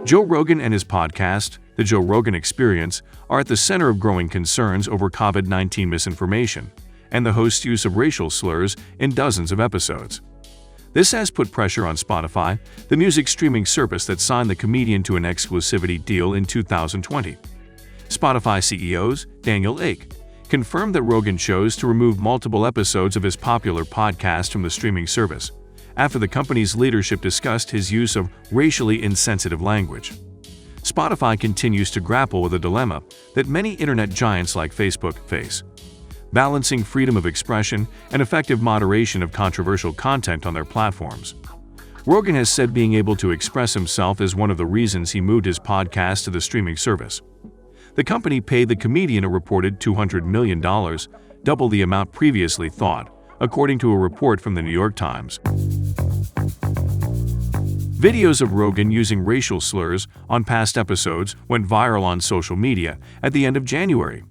Joe Rogan and his podcast, The Joe Rogan Experience, are at the center of growing concerns over COVID-19 misinformation and the host's use of racial slurs in dozens of episodes. This has put pressure on Spotify, the music streaming service that signed the comedian to an exclusivity deal in 2020. Spotify CEO Daniel Ek confirmed that Rogan chose to remove multiple episodes of his popular podcast from the streaming service after the company's leadership discussed his use of racially insensitive language. Spotify continues to grapple with a dilemma that many internet giants like Facebook face: balancing freedom of expression and effective moderation of controversial content on their platforms. Rogan has said being able to express himself is one of the reasons he moved his podcast to the streaming service. The company paid the comedian a reported $200 million, double the amount previously thought, according to a report from the New York Times. Videos of Rogan using racial slurs on past episodes went viral on social media at the end of January.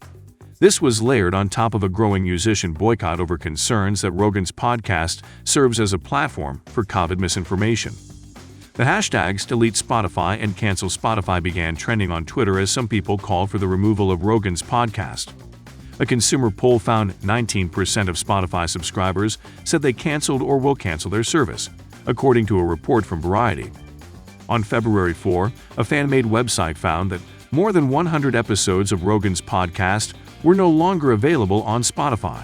This was layered on top of a growing musician boycott over concerns that Rogan's podcast serves as a platform for COVID misinformation. The hashtags delete Spotify and cancel Spotify began trending on Twitter as some people called for the removal of Rogan's podcast. A consumer poll found 19% of Spotify subscribers said they canceled or will cancel their service, according to a report from Variety. On February 4, a fan-made website found that more than 100 episodes of Rogan's podcast were no longer available on Spotify.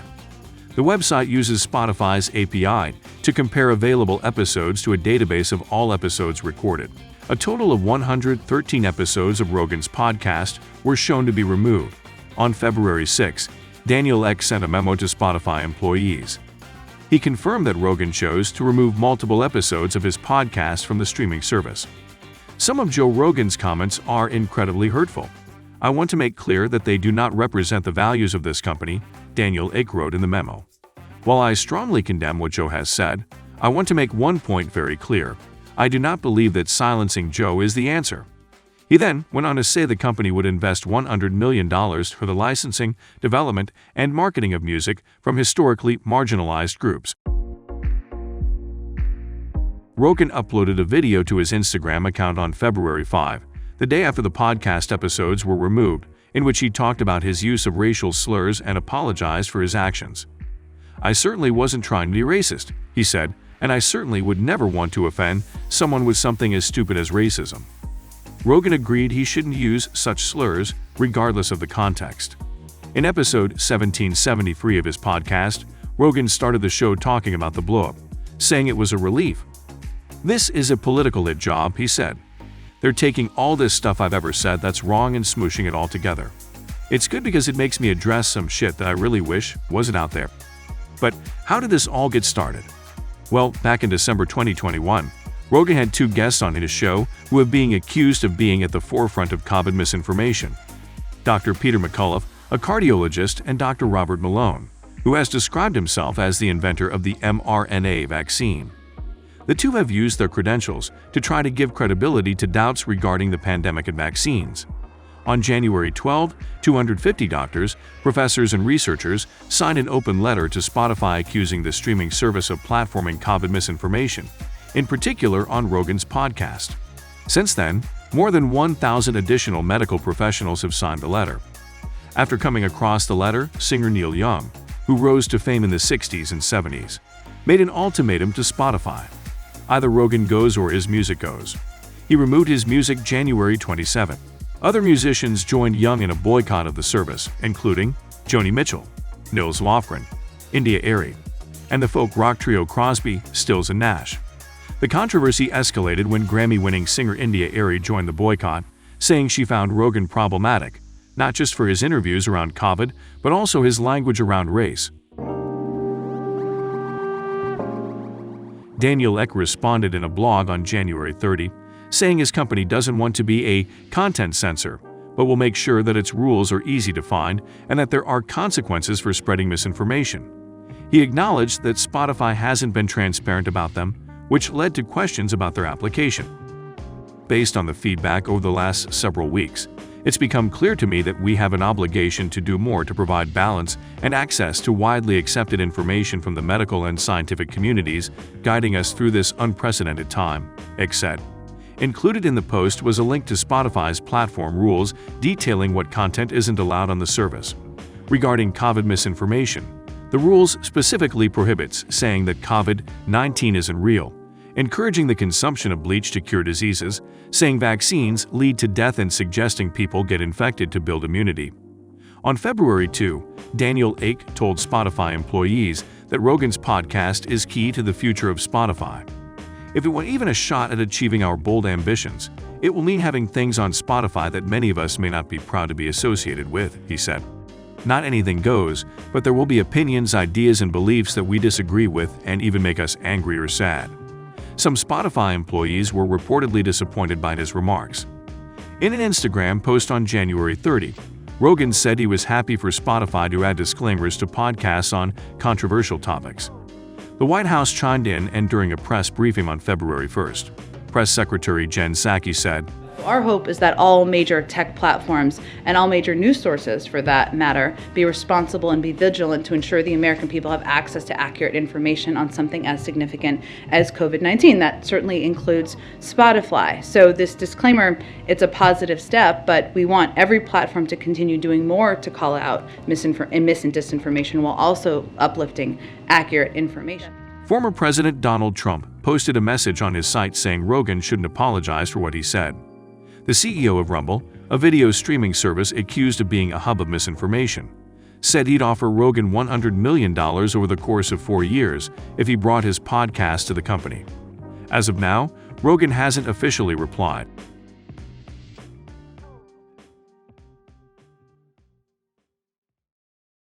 The website uses Spotify's API to compare available episodes to a database of all episodes recorded. A total of 113 episodes of Rogan's podcast were shown to be removed. On February 6, Daniel Ek sent a memo to Spotify employees. He confirmed that Rogan chose to remove multiple episodes of his podcast from the streaming service. Some of Joe Rogan's comments are incredibly hurtful. I want to make clear that they do not represent the values of this company, Daniel Ek wrote in the memo. While I strongly condemn what Joe has said, I want to make one point very clear. I do not believe that silencing Joe is the answer. He then went on to say the company would invest $100 million for the licensing, development, and marketing of music from historically marginalized groups. Rogan uploaded a video to his Instagram account on February 5, the day after the podcast episodes were removed, in which he talked about his use of racial slurs and apologized for his actions. "I certainly wasn't trying to be racist," he said, "and I certainly would never want to offend someone with something as stupid as racism." Rogan agreed he shouldn't use such slurs, regardless of the context. In episode 1773 of his podcast, Rogan started the show talking about the blowup, saying it was a relief. "This is a political hit job," he said. "They're taking all this stuff I've ever said that's wrong and smooshing it all together. It's good because it makes me address some shit that I really wish wasn't out there." But how did this all get started? Well, back in December 2021, Rogan had two guests on his show who have been accused of being at the forefront of COVID misinformation: Dr. Peter McCullough, a cardiologist, and Dr. Robert Malone, who has described himself as the inventor of the mRNA vaccine. The two have used their credentials to try to give credibility to doubts regarding the pandemic and vaccines. On January 12, 250 doctors, professors, and researchers signed an open letter to Spotify accusing the streaming service of platforming COVID misinformation, in particular on Rogan's podcast. Since then, more than 1,000 additional medical professionals have signed the letter. After coming across the letter, singer Neil Young, who rose to fame in the 60s and 70s, made an ultimatum to Spotify. Either Rogan goes or his music goes. He removed his music January 27. Other musicians joined Young in a boycott of the service, including Joni Mitchell, Nils Lofgren, India Arie, and the folk rock trio Crosby, Stills and Nash. The controversy escalated when Grammy-winning singer India Arie joined the boycott, saying she found Rogan problematic, not just for his interviews around COVID, but also his language around race. Daniel Ek responded in a blog on January 30, saying his company doesn't want to be a content censor, but will make sure that its rules are easy to find and that there are consequences for spreading misinformation. He acknowledged that Spotify hasn't been transparent about them, which led to questions about their application. Based on the feedback over the last several weeks, it's become clear to me that we have an obligation to do more to provide balance and access to widely accepted information from the medical and scientific communities guiding us through this unprecedented time, Ek said. Included in the post was a link to Spotify's platform rules detailing what content isn't allowed on the service. Regarding COVID misinformation, the rules specifically prohibits saying that COVID-19 isn't real, encouraging the consumption of bleach to cure diseases, saying vaccines lead to death, and suggesting people get infected to build immunity. On February 2, Daniel Ek told Spotify employees that Rogan's podcast is key to the future of Spotify. If it were even a shot at achieving our bold ambitions, it will mean having things on Spotify that many of us may not be proud to be associated with, he said. Not anything goes, but there will be opinions, ideas, and beliefs that we disagree with and even make us angry or sad. Some Spotify employees were reportedly disappointed by his remarks. In an Instagram post on January 30, Rogan said he was happy for Spotify to add disclaimers to podcasts on controversial topics. The White House chimed in, and during a press briefing on February 1st, Press Secretary Jen Psaki said, "Our hope is that all major tech platforms and all major news sources, for that matter, be responsible and be vigilant to ensure the American people have access to accurate information on something as significant as COVID-19. That certainly includes Spotify. So this disclaimer, it's a positive step, but we want every platform to continue doing more to call out mis and disinformation while also uplifting accurate information." Former President Donald Trump posted a message on his site saying Rogan shouldn't apologize for what he said. The CEO of Rumble, a video streaming service accused of being a hub of misinformation, said he'd offer Rogan $100 million over the course of 4 years if he brought his podcast to the company. As of now, Rogan hasn't officially replied.